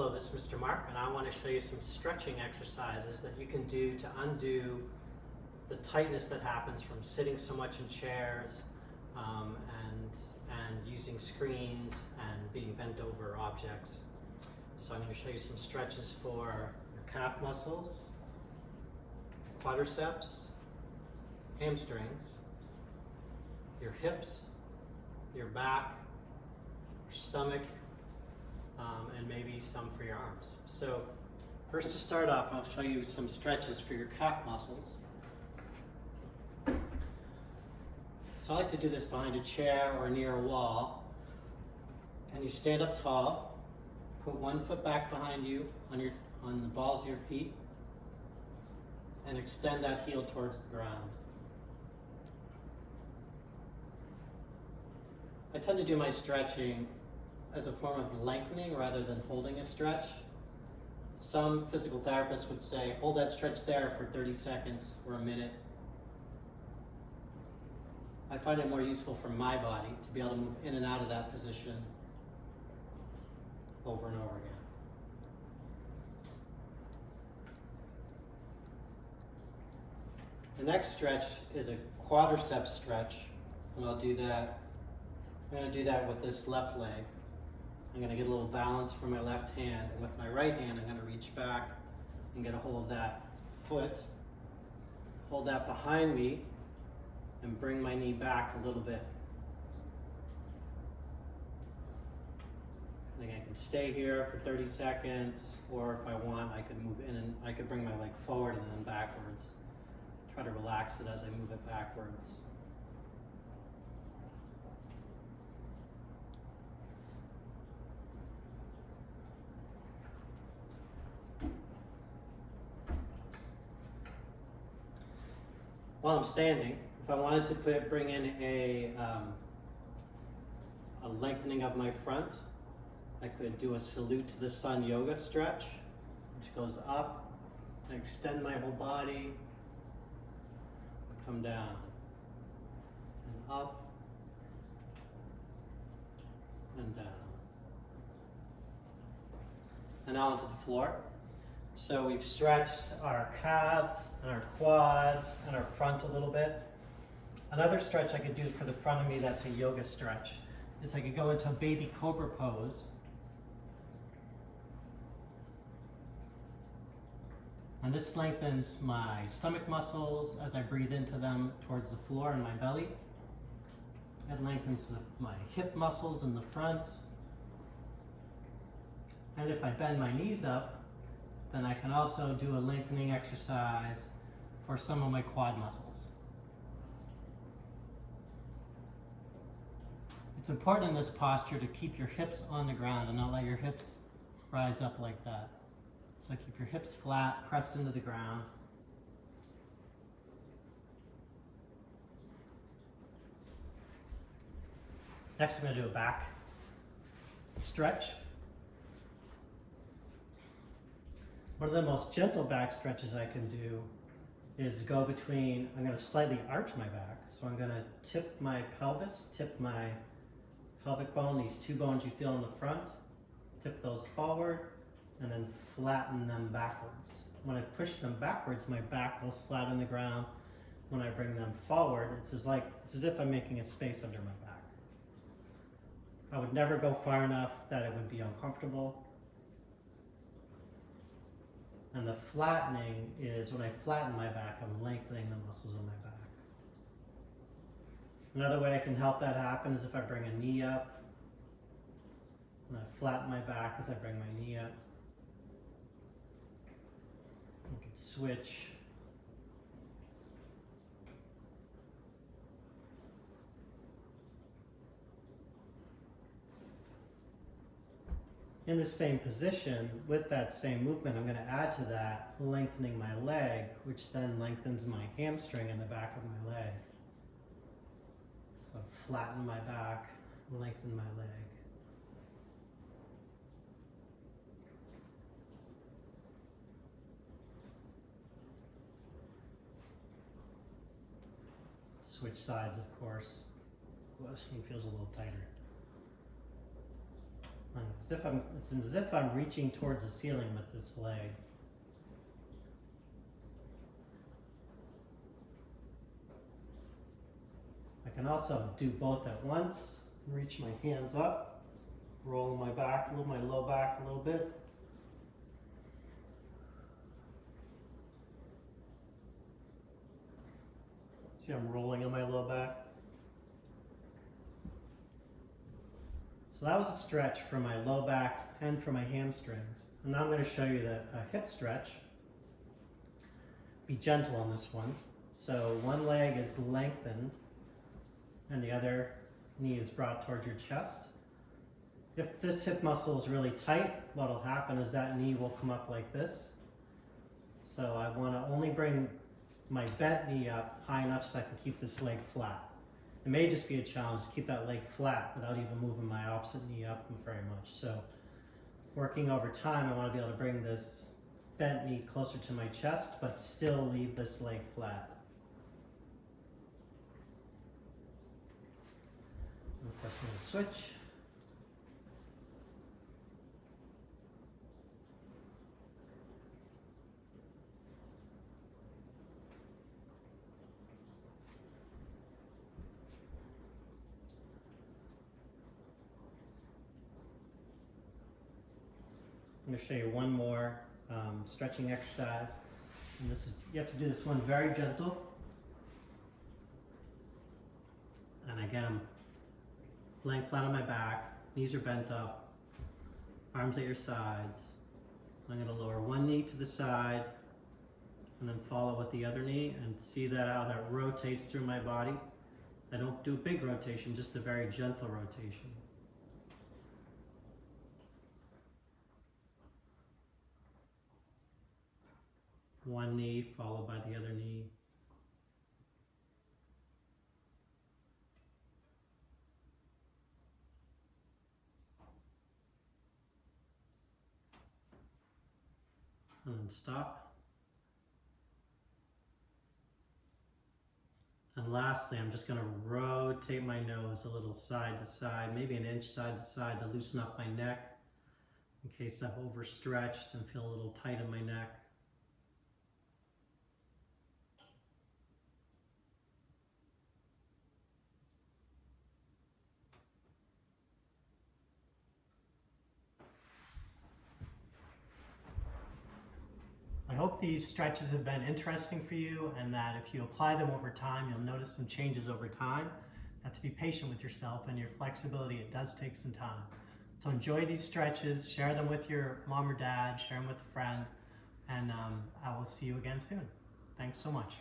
Hello, this is Mr. Mark, and I want to show you some stretching exercises that you can do to undo the tightness that happens from sitting so much in chairs and using screens and being bent over objects. So I'm going to show you some stretches for your calf muscles, quadriceps, hamstrings, your hips, your back, your stomach, and maybe some for your arms. So first, to start off, I'll show you some stretches for your calf muscles. So I like to do this behind a chair or near a wall. And you stand up tall, put one foot back behind you on the balls of your feet, and extend that heel towards the ground. I tend to do my stretching as a form of lengthening rather than holding a stretch. Some physical therapists would say, hold that stretch there for 30 seconds or a minute. I find it more useful for my body to be able to move in and out of that position over and over again. The next stretch is a quadriceps stretch, and I'm going to do that with this left leg. I'm going to get a little balance from my left hand, and with my right hand I'm going to reach back and get a hold of that foot, hold that behind me, and bring my knee back a little bit. And again, I can stay here for 30 seconds, or if I want, I could move in and I could bring my leg forward and then backwards. Try to relax it as I move it backwards. While I'm standing, if I wanted to bring in a lengthening of my front, I could do a salute to the sun yoga stretch, which goes up, I extend my whole body, come down, and up, and down. And now onto the floor. So we've stretched our calves and our quads and our front a little bit. Another stretch I could do for the front of me that's a yoga stretch is I could go into a baby cobra pose. And this lengthens my stomach muscles as I breathe into them towards the floor and my belly. It lengthens my hip muscles in the front. And if I bend my knees up, then I can also do a lengthening exercise for some of my quad muscles. It's important in this posture to keep your hips on the ground and not let your hips rise up like that. So keep your hips flat, pressed into the ground. Next, I'm going to do a back stretch. One of the most gentle back stretches I can do is go between, I'm going to slightly arch my back. So I'm going to tip my pelvis, tip my pelvic bone, these two bones you feel in the front, tip those forward, and then flatten them backwards. When I push them backwards, my back goes flat on the ground. When I bring them forward, it's as if I'm making a space under my back. I would never go far enough that it would be uncomfortable. And the flattening is when I flatten my back, I'm lengthening the muscles of my back. Another way I can help that happen is if I bring a knee up, and I flatten my back as I bring my knee up. You can switch. In the same position, with that same movement, I'm going to add to that lengthening my leg, which then lengthens my hamstring in the back of my leg. So flatten my back, lengthen my leg. Switch sides, of course. Well, this one feels a little tighter. It's as if I'm reaching towards the ceiling with this leg. I can also do both at once. Reach my hands up, roll my back, my low back a little bit. See, I'm rolling on my low back. So that was a stretch for my low back and for my hamstrings. And now I'm going to show you a hip stretch. Be gentle on this one. So one leg is lengthened and the other knee is brought towards your chest. If this hip muscle is really tight, what will happen is that knee will come up like this. So I want to only bring my bent knee up high enough so I can keep this leg flat. It may just be a challenge to keep that leg flat without even moving my opposite knee up very much. So working over time, I want to be able to bring this bent knee closer to my chest, but still leave this leg flat. And of course, I'm going to switch. I'm going to show you one more stretching exercise. And you have to do this one very gentle. And again, I'm laying flat on my back, knees are bent up, arms at your sides. I'm going to lower one knee to the side and then follow with the other knee and see how that rotates through my body. I don't do a big rotation, just a very gentle rotation. One knee followed by the other knee. And then stop. And lastly, I'm just going to rotate my nose a little side to side, maybe an inch side to side to loosen up my neck in case I've overstretched and feel a little tight in my neck. I hope these stretches have been interesting for you and that if you apply them over time, you'll notice some changes over time. That to be patient with yourself and your flexibility, it does take some time. So enjoy these stretches, share them with your mom or dad, share them with a friend, and I will see you again soon. Thanks so much.